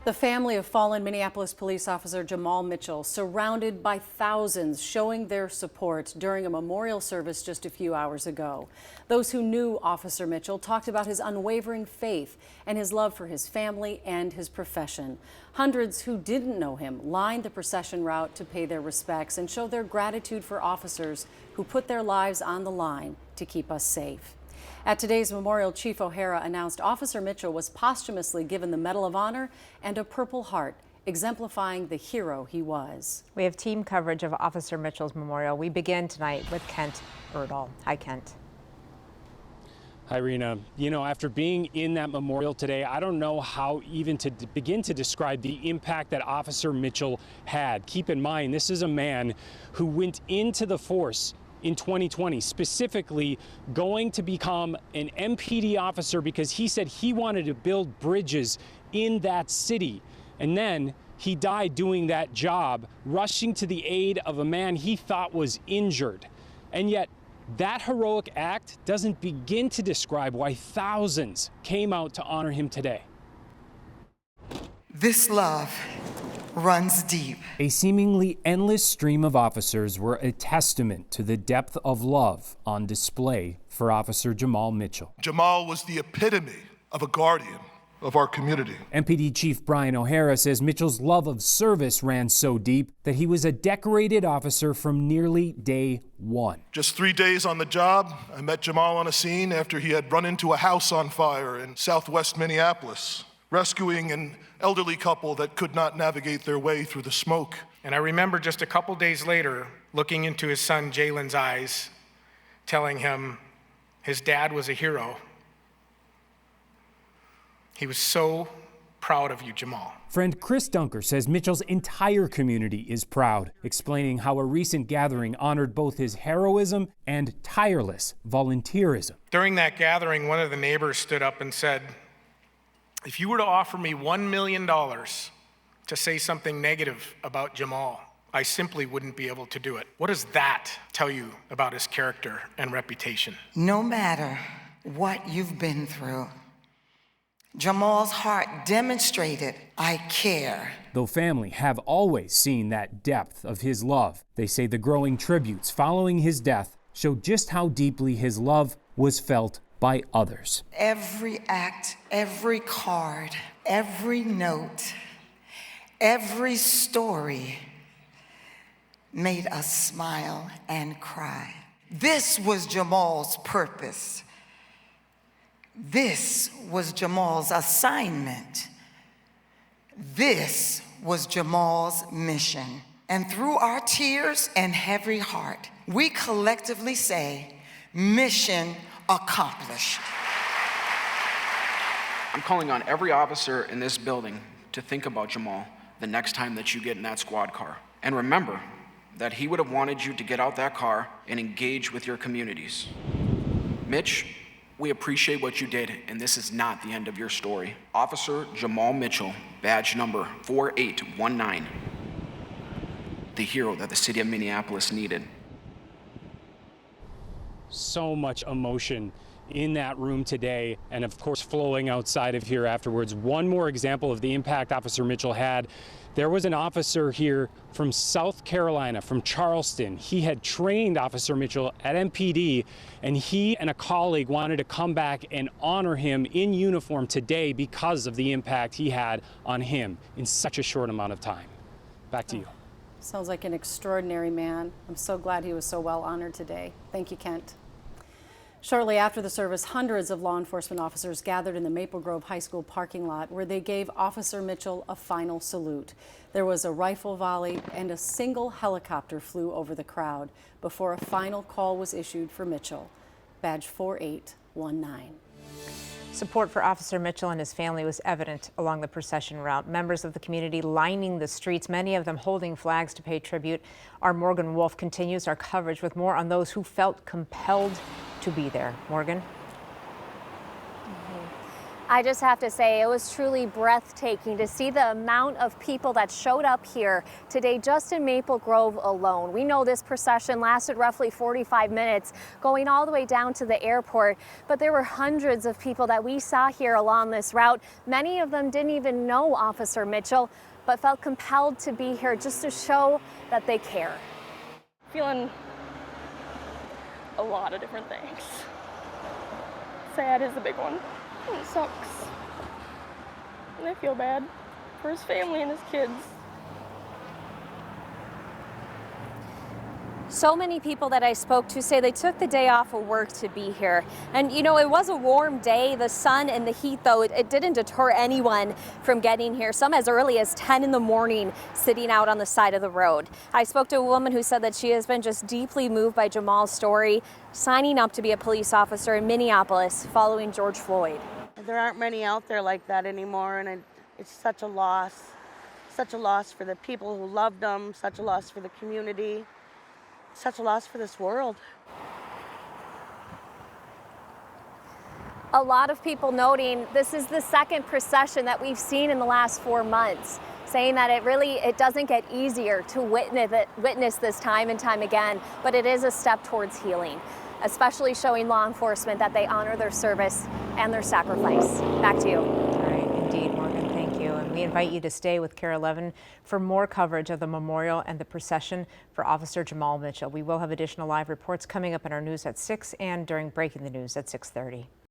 The family of fallen Minneapolis police officer Jamal Mitchell, surrounded by thousands showing their support during a memorial service just a few hours ago. Those who knew Officer Mitchell talked about his unwavering faith and his love for his family and his profession. Hundreds who didn't know him lined the procession route to pay their respects and show their gratitude for officers who put their lives on the line to keep us safe. At today's memorial, Chief O'Hara announced Officer Mitchell was posthumously given the Medal of Honor and a Purple Heart, exemplifying the hero he was. We have team coverage of Officer Mitchell's memorial. We begin tonight with Kent Erdahl. Hi, Kent. Hi, Rena. You know, after being in that memorial today, I don't know how even to begin to describe the impact that Officer Mitchell had. Keep in mind, this is a man who went into the force in 2020, specifically going to become an MPD officer because he said he wanted to build bridges in that city. And then he died doing that job, rushing to the aid of a man he thought was injured. And yet, that heroic act doesn't begin to describe why thousands came out to honor him today. This love runs deep. A seemingly endless stream of officers were a testament to the depth of love on display for Officer Jamal Mitchell. Jamal was the epitome of a guardian of our community. MPD Chief Brian O'Hara says Mitchell's love of service ran so deep that he was a decorated officer from nearly day one. Just 3 days on the job, I met Jamal on a scene after he had run into a house on fire in southwest Minneapolis, rescuing an elderly couple that could not navigate their way through the smoke. And I remember just a couple days later, looking into his son Jalen's eyes, telling him his dad was a hero. He was so proud of you, Jamal. Friend Chris Dunker says Mitchell's entire community is proud, explaining how a recent gathering honored both his heroism and tireless volunteerism. During that gathering, one of the neighbors stood up and said, "If you were to offer me $1 million to say something negative about Jamal, I simply wouldn't be able to do it." What does that tell you about his character and reputation? No matter what you've been through, Jamal's heart demonstrated, "I care." Though family have always seen that depth of his love, they say the growing tributes following his death show just how deeply his love was felt by others. Every act, every card, every note, every story made us smile and cry. This was Jamal's purpose. This was Jamal's assignment. This was Jamal's mission. And through our tears and heavy heart, we collectively say, mission accomplished. I'm calling on every officer in this building to think about Jamal the next time that you get in that squad car. And remember that he would have wanted you to get out that car and engage with your communities. Mitch, we appreciate what you did, and this is not the end of your story. Officer Jamal Mitchell, badge number 4819, the hero that the city of Minneapolis needed. So much emotion in that room today, and of course flowing outside of here afterwards. One more example of the impact Officer Mitchell had. There was an officer here from South Carolina, from Charleston. He had trained Officer Mitchell at MPD, and he and a colleague wanted to come back and honor him in uniform today because of the impact he had on him in such a short amount of time. Back to you. Sounds like an extraordinary man. I'm so glad he was so well honored today. Thank you, Kent. Shortly after the service, hundreds of law enforcement officers gathered in the Maple Grove High School parking lot where they gave Officer Mitchell a final salute. There was a rifle volley and a single helicopter flew over the crowd before a final call was issued for Mitchell. Badge 4819. Support for Officer Mitchell and his family was evident along the procession route. Members of the community lining the streets, many of them holding flags to pay tribute. Our Morgan Wolf continues our coverage with more on those who felt compelled to be there. Morgan? I just have to say it was truly breathtaking to see the amount of people that showed up here today just in Maple Grove alone. We know this procession lasted roughly 45 minutes, going all the way down to the airport, but there were hundreds of people that we saw here along this route. Many of them didn't even know Officer Mitchell, but felt compelled to be here just to show that they care. Feeling a lot of different things. Sad is the big one. It sucks. And I feel bad for his family and his kids. So many people that I spoke to say they took the day off of work to be here. And you know, it was a warm day. The sun and the heat, though, it didn't deter anyone from getting here. Some as early as 10 in the morning sitting out on the side of the road. I spoke to a woman who said that she has been just deeply moved by Jamal's story, signing up to be a police officer in Minneapolis following George Floyd. There aren't many out there like that anymore, and it's such a loss. Such a loss for the people who loved them, such a loss for the community, such a loss for this world. A lot of people noting this is the second procession that we've seen in the last 4 months, saying that it doesn't get easier to witness this time and time again, but it is a step towards healing, especially showing law enforcement that they honor their service and their sacrifice. Back to you. All right, indeed, Morgan, thank you. And we invite you to stay with KARE 11 for more coverage of the memorial and the procession for Officer Jamal Mitchell. We will have additional live reports coming up in our news at 6 and during Breaking the News at 6:30.